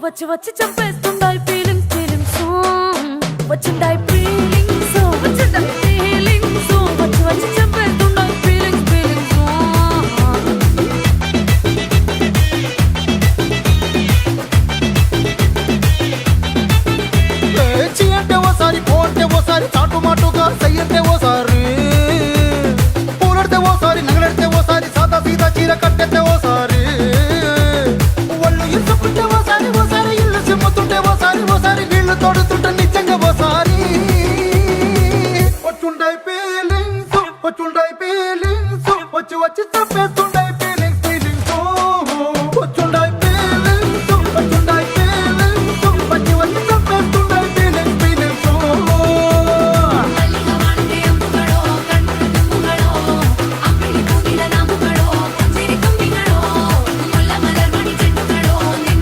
వచ్చి వచ్చి చంపేస్తుండాయి feelings feelings వచ్చిండాయి feelings వచ్చిండాయి feelings వచ్చి వచ్చి చంపేస్తుండాయి ఫీలింగ్స్ ఫీలింగ్స్ చి అంటే ఓసారి పో అంటే ఓసారి చాటు మాటుగా సై అంటే ఓసారి పూలడితే ఓసారి నగలడితే ఓసారి సాదా సీదా చీర